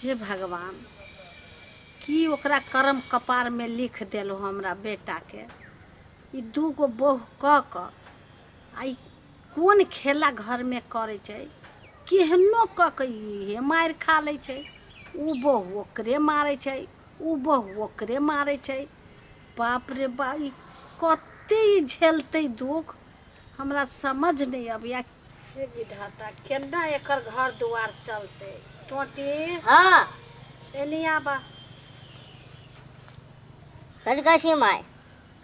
हे भगवान की ओकरा कर्म कपार में लिख देलो हमरा बेटा के। ई दूगो बहु क आई कोन खेला घर में करे छै, केहनो के मार खा ले छै। उ बहु ओकरे मारे छै, उ बहु ओकरे मारे छै। बाप रे बाप, ई कते ही झेलते दुख, हमरा समझ नहीं अबिया। हे विधाता, केना एकर घर दुआर चलते। टोटी हाँ एलिया बा कथी माय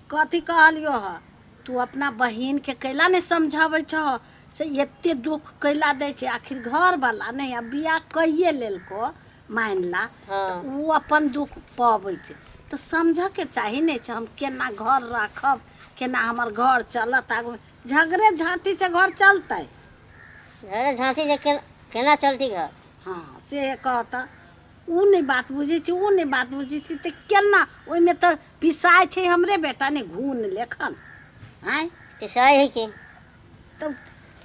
कथी कहलियो ह? तू अपना बहिन के कैला नहीं समझावे छ से एते दुख कैला दे छै। आखिर घर वाला नहीं अब बियाह कइए लेल को मान ला। हाँ। तो उ अपन दुख पावे छै तो समझ के चाही नहीं छै हम केना घर रखब, केना हमर घर चलत। आगू झगड़े झांटी से घर चलते। घर झांसी से केना चलती घर? हाँ से कहता उ नहीं बात बुझे छै, उ नहीं बात बुझे छै तो केना ओइ में तो पिसाय छै हमरे बेटा ने घून लेखन। हैं पिसाई है की? तो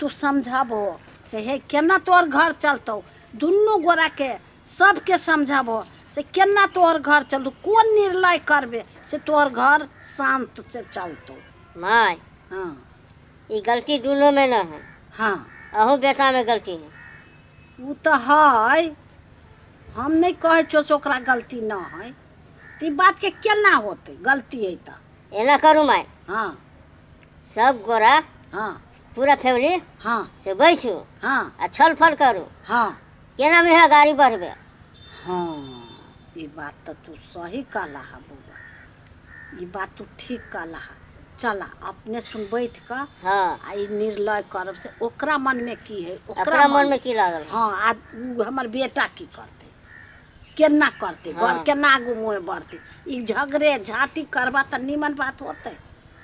तू समझाबो से हे केना तोर घर चलतो। दुनू गोरा के सबके समझाबो से केना तोर घर चलतो, कौन निर्णय करबे से तोर घर शांत से चलतो। माय हाँ ये गलती दोनों में न है। हाँ अहू बेटा में गलती है। वो तो है, हम नहीं कहे छो से ओकरा गलती न है। तो बात के केना होते गलती है तो? एना करू माय, हाँ सब गोरा हाँ पूरा फैमिली हाँ से बैठू हाँ आ छल फल करू हाँ केना में है गाड़ी बढ़बे। हाँ ये बात तो तू सही कहला है बउआ, ये बात तू ठीक कहला है। चला अपने सुन बैठ कर हाँ आई निर्णय करब से ओकरा मन में की है, ओकरा मन में की लागल। हाँ आज उ हमर बेटा की करते, केना करते हाँ। घर केना आगू मुँह बढ़ते। ई झगड़े झाटी करबा तो नीमन बात होते।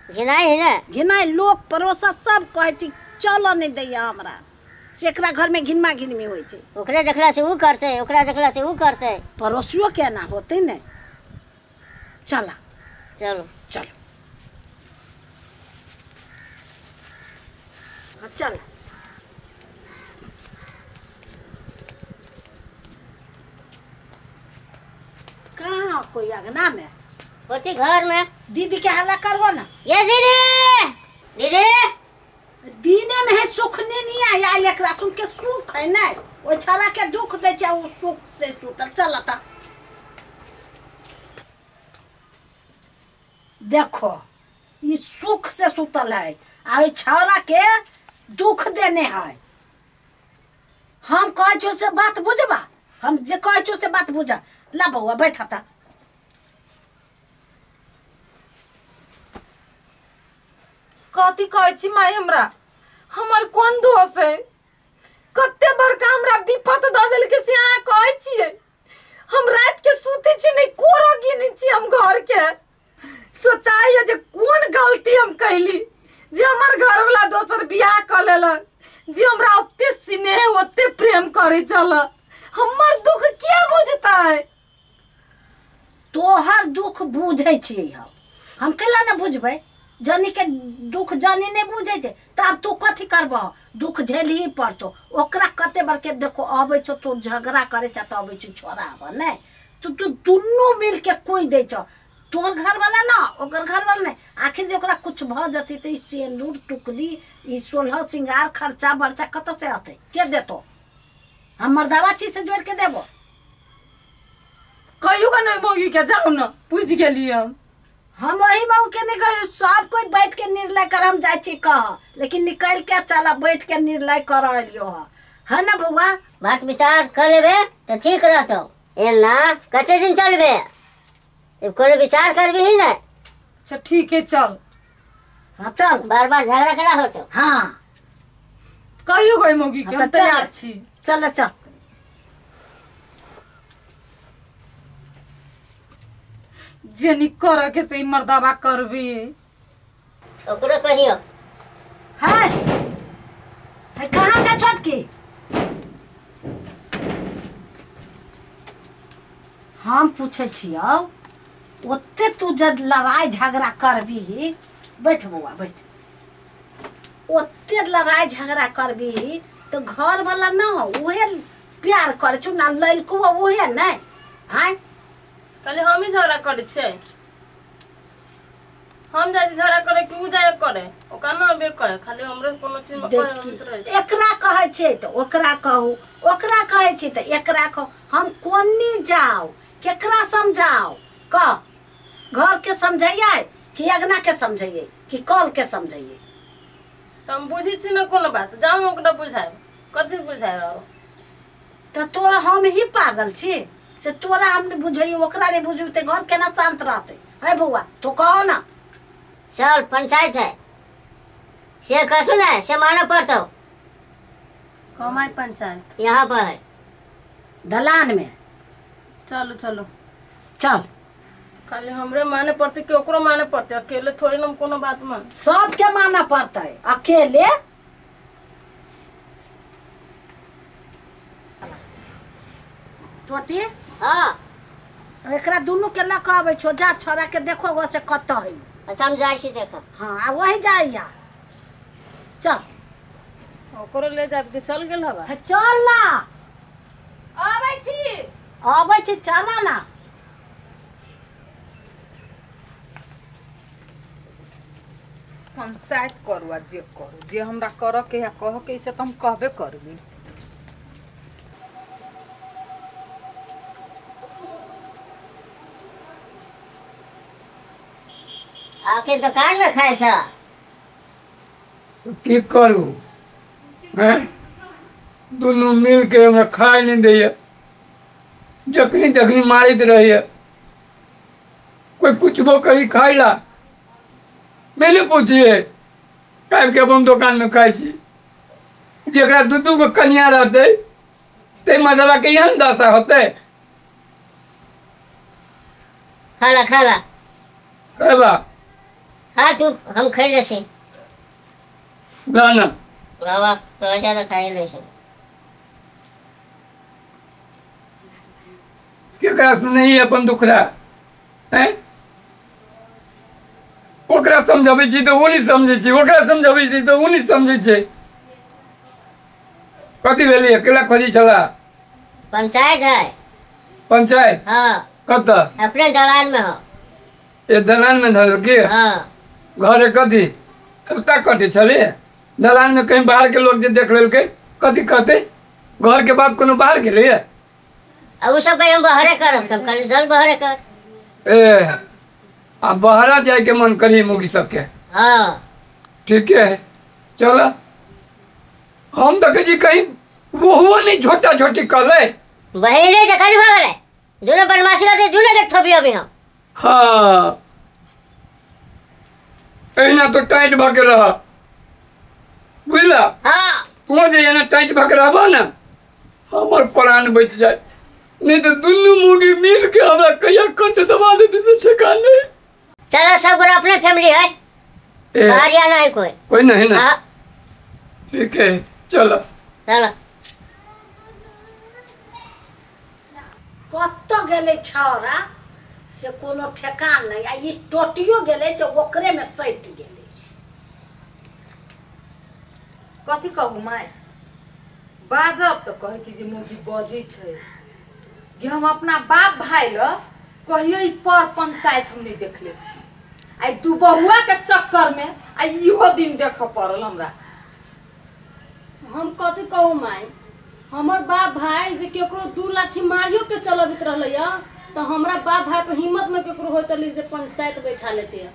घिनाई है ना? घिनाई लोग पड़ोसा सब कहे छी चलो नहीं दैया हमरा से एकरा घर में घिनमा घिनमी होइ छै। ओकरे देखला से ऊ करते, ओकरा देखला से ऊ करते। पड़ोसियों केना होते ने। चला चलो चलो चल। कहाँ कोई अंगना में? होती घर में। दीदी के हल्ला करबो ना। ये दीदी दीदी दीने में है सुखने नहीं आया एकरा सुन के सुख है ना। ओ छला के दुख दे छै उ सुख से सुतल चलता। देखो ये सुख से सुतल है आ छौरा के दुख देने है। हम कहे छो से बात बुझबा, हम जे कहे छो से बात बुझा। ला बउआ बैठा था। कथी कहै छी माय हमरा? हमर कोन दोष है? कते बड़का हमरा विपत द देल के से अहाँ कहै छियै। हम रात के सूते छी नहीं कोरो गिनै छी हम घर के। सोचाइए जे कोन गलती हम कैली जे हमर घर वाला दोसर बियाह क लेलक, जे हमरा ओते स्नेह ओते प्रेम करे चल। हमर दुख के बुझतै? तोहर दुख बुझे छियै हम केला न बुझबै? जानी के दुख जानी नहीं बुझे छै त अब तू कथी करबह? दुख झेलही पड़तो। ओकरा कते बार के देखो आबै छो तू झगड़ा करे छ त आबै छो छोरा आब ने तू दुनू मिल के कोई दे छ। तोर घर वाला ना ओकर घर वाला नहीं। आखिर जे ओकरा कुछ भ जती त ई सिंदूर टुकली ई 16 सिंगार खर्चा बर्चा कत से आते के देतो? हम मर्दावा चीज से जोड़ के देबो। कहियो का नहीं मोगी के जाओ न पूछ गेलिए हम वही मऊ के नहीं कहे सब कोई बैठ के निर्णय कर हम जाय छी कह, लेकिन निकल के चला बैठ के निर्णय कर लियो है ना बउआ? बात विचार कर लेबे तो ठीक रहतो। एना कते दिन चलबे? अब कोई विचार करबी ही ना। अच्छा ठीक है चल। हाँ चल। बार बार झगड़ा करा होतो। हाँ कहियो गई मोगी के हम तैयार छी। चल चल जेनी कर के से मर्दाबा करबी। ओकरो कहियो है कहाँ जा छोटकी? हम पूछे छियो ओते तू जब लड़ाई झगड़ा करबी, बैठ बउआ बैठ। ओते लड़ाई झगड़ा करबी तो घर वाला न हो उहे प्यार करे छु ना लइको ओहे नहीं आय खाली हम ही झगड़ा करे छे हम जाती झगड़ा करे कि उ जाए करे ओका ना बे कहे खाली हमरे कोनो चीज में करे होत रहे देखी एकरा कहे छे तो ओकरा कहू ओकरा कहे छे तो एकरा कहू हम कोनी जाओ केकरा समझाओ कह घर के समझाइए कि अगना के समझाइए कि कल के समझाइए तो हम बुझी छी ना कोनो बात जाऊ ओकरा बुझाए कथि बुझाए तो तोरा हम ही पागल छी से तोरा हम बुझाई ओकरा रे बुझू ते घर केना शांत रहते है बउआ तो कहो ना चल पंचायत है से कसु ना से मानो पड़तो कमाई पंचायत यहाँ पर है दलान में चलो चलो चल खाली हमरे माने पड़ते कि ओकरो माने पड़ते अकेले थोड़ी ना कोनो बात मान सबके माना पड़ता है अकेले टोटी हाँ एकरा दुनू के लऽ कऽ आबै छो जा छोरा के देखो वो से कत है अच्छा हम जाए छी देखो हाँ आ वही जाइया चल ओकरो ले जाब के चल गेल हवा है, चल ना आबै छी चल ना पंचायत करू आ जे करू जे हमरा कर के है कह के से तो हम कहबे करबी आके दुकान में खाए सा की करू हैं दोनों मिल के हमरा खाए नहीं दैया जखनी तखनी मारित रहिए कोई पूछबो करी खाई ला मैंने पूछिए काहे के अपन दुकान में खाई छी जेकरा दू गो कन्या रहते ते मतलब के यहाँ दशा होते खाला खाला कहबा हाँ तू हम खाई ले छी ना ना बाबा तो ज्यादा खाई ले छी केकरा नहीं अपन दुखरा हैं ओकरा समझाबै छी तो ओ नहीं समझे छी ओकरा समझाबै छी तो ओ नहीं समझे छै कथी भेलै अकेला खोजी छला पंचायत है पंचायत हाँ कत अपने दलान में हो ए दलान में धर के हाँ घरे कथी उता कथी छले दलान में कहीं बाहर के लोग जे देख लेलकै कथी कहते घर के बात कोनो बाहर गेलै अब सब कहीं हम बहरे करब सब खाली चल बहरे कर ए आ बहरा जाए के मन करी मुगी सबके हाँ ठीक है चल हम तो कही कहीं वो नहीं छोटा छोटी कर ले बहिने जे खाली भाग रहे दोनों बदमाशी करते दोनों के थोपी अभी हम हाँ एना तो टाइट भाके रहा बुझला हाँ तू जे एना टाइट भाके रहबा ना हमर प्राण बच जाए नहीं तो दुनू मुगी मिल के हमरा कहिया कंठ दबा देते से ठेकान नहीं चलो सब गोरा अपने फैमिली है ए, बाहर आना है कोई कोई नहीं ना हाँ ठीक है चलो चलो कत गेले छौरा से कोनो ठेकान नहीं आ ई टोटियो गेले से ओकरे में सैट गेले कथी कहू माय बाजब तो कहै छी जे मोगी बजै छै कि हम अपना बाप भाई ल कहियो ई पर पंचायत हम नहीं देखले छी आई दू बहुआ के चक्कर में आ इहो दिन देख पड़ल हमरा हम कथी कहू माई हमर बाप भाई जे केकरो दू लाठी मारियो के चलबित रहलै तो हमरा बाप भाई पे हिम्मत न केकरो होत ली जे पंचायत बैठा लेते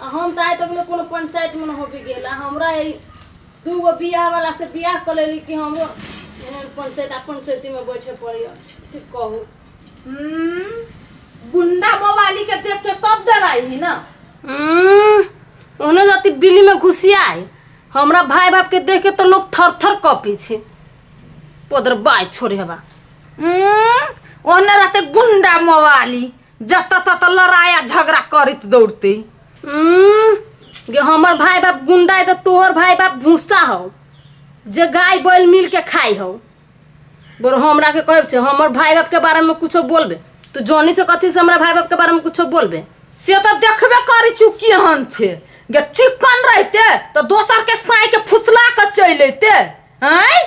आ हम त आइ तक में कोनो पंचायत में न हो भी गेला हमरा ई दू गो बियाह वाला से बियाह कर लेली कि हमरो पंचायती में बैठे पड़ी ठीक कहू गुंडा मोबाइली के देख के सब डराई ही ना ओने जाती बिल्ली में घुसियाई हमरा भाई बाप के देख के तो लोग थर थर कपी छे पोदर बाय छोड़े हवा ओने रहते गुंडा मोबाइली जत तत लड़ाया झगड़ा करित दौड़ते गे हमर भाई बाप गुंडा है तो तोहर भाई बाप भूसा हो जे गाय बैल मिल के खाई हो बोल हमरा के कहब छे हमर भाई बाप के बारे में कुछो बोलबे तू जोनी से कथी से हमरा भाई बाप के बारे में कुछो बोलबे से तो देखबे करी चुकी हन छे गे चिकन रहते तो दोसर के साई के फुसला के चल अते हैं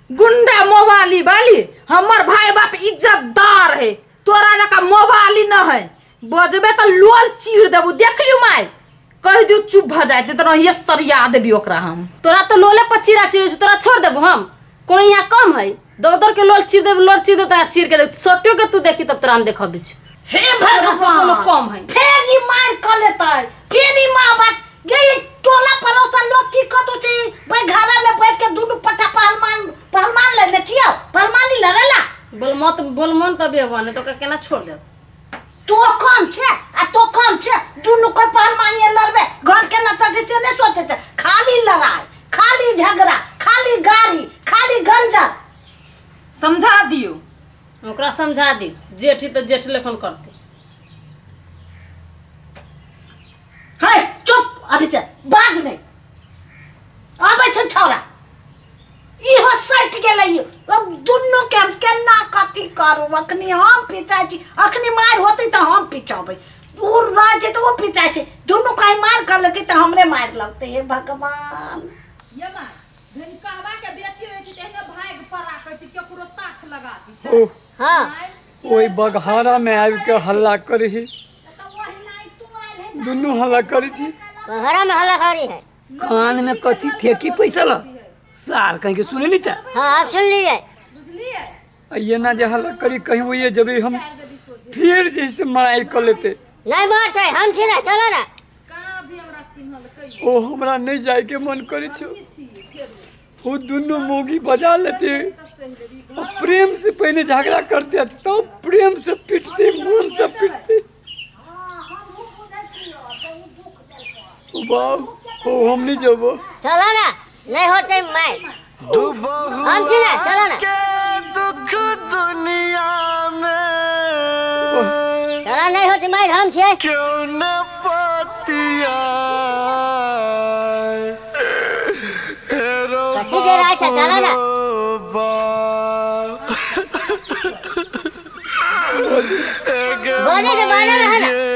गुंडा मोबाली वाली हमर भाई बाप इज्जतदार है तोरा जका मोबाली न है बजबे तो लोल चीर देबू देख लियो माय कह दियो चुप भ जाते तो ये सरिया देबी ओकरा हम तोरा तो लोले पर चिरा चिरे तोरा छोड़ देबो हम कोनो यहाँ कम है दौड़ दौड़ के लोल चीर देबो लोल चीर देता चीर के सटियो के तू देखी तब तोरा हम देखब बीच हे भगवान कोनो कम है फिर ये मार कर लेता है फिर ये माँ बात ये टोला पड़ोसा लोग की कतो छी भाई घर में बैठ के दूध पट्टा पहलमान लेने छियो पहलमानी लड़ेला बोल मन तबे बने तो केना छोड़ दे तो कम छे आ तो कम छे दुनु कोई पहलमानी लड़बे घर के न चढ़ी से नहीं सोचे छे खाली लड़ाई खाली झगड़ा खाली गाड़ी खाली गंजा समझा दियो ओकरा समझा दी जेठी तो जेठ लेखन करते है चुप अभी से बाज नहीं अबे छ छोरा इहो सट गेलै अब दुनु के हम केना कथी करू अखनी हम पिचाई छी अखनी मार होतै त हम पिचाबै दूर रह छै त वो पिचाई छै दुनु कहीं मार कर लेतै त हमरे मार लगतै हे भगवान ये मां धन कहवा के बेटी रहती तेने भाग परा कहती केकरो ताख लगा दी हाँ ओई बघारा में आबि के हल्ला करही दुनू हल्ला करी थी घरा में हल्ला खड़ी है कान में कथी ठेकी पैसा ला सार कहीं के सुने नहीं चाह हाँ आप सुन लीजिए ये ना जे हल्ला करी कहीं वो ये जब हम फिर जैसे मार कर लेते नहीं मार से हम छी ना चलो ना ओ हमरा नहीं जाए के मन करे छो वो दोनों मोगी बजा लेते और प्रेम से पहले झगड़ा करते तो प्रेम से पीटते मन से पीटते बाबू हम नहीं जाबो चलो ना नहीं होते मार हम छी ना चलो ना दुख दुनिया में चलो नहीं होती मार हम छी क्यों न पतिया कथी दे रहा है चलो ना बोले के बाना रहा ना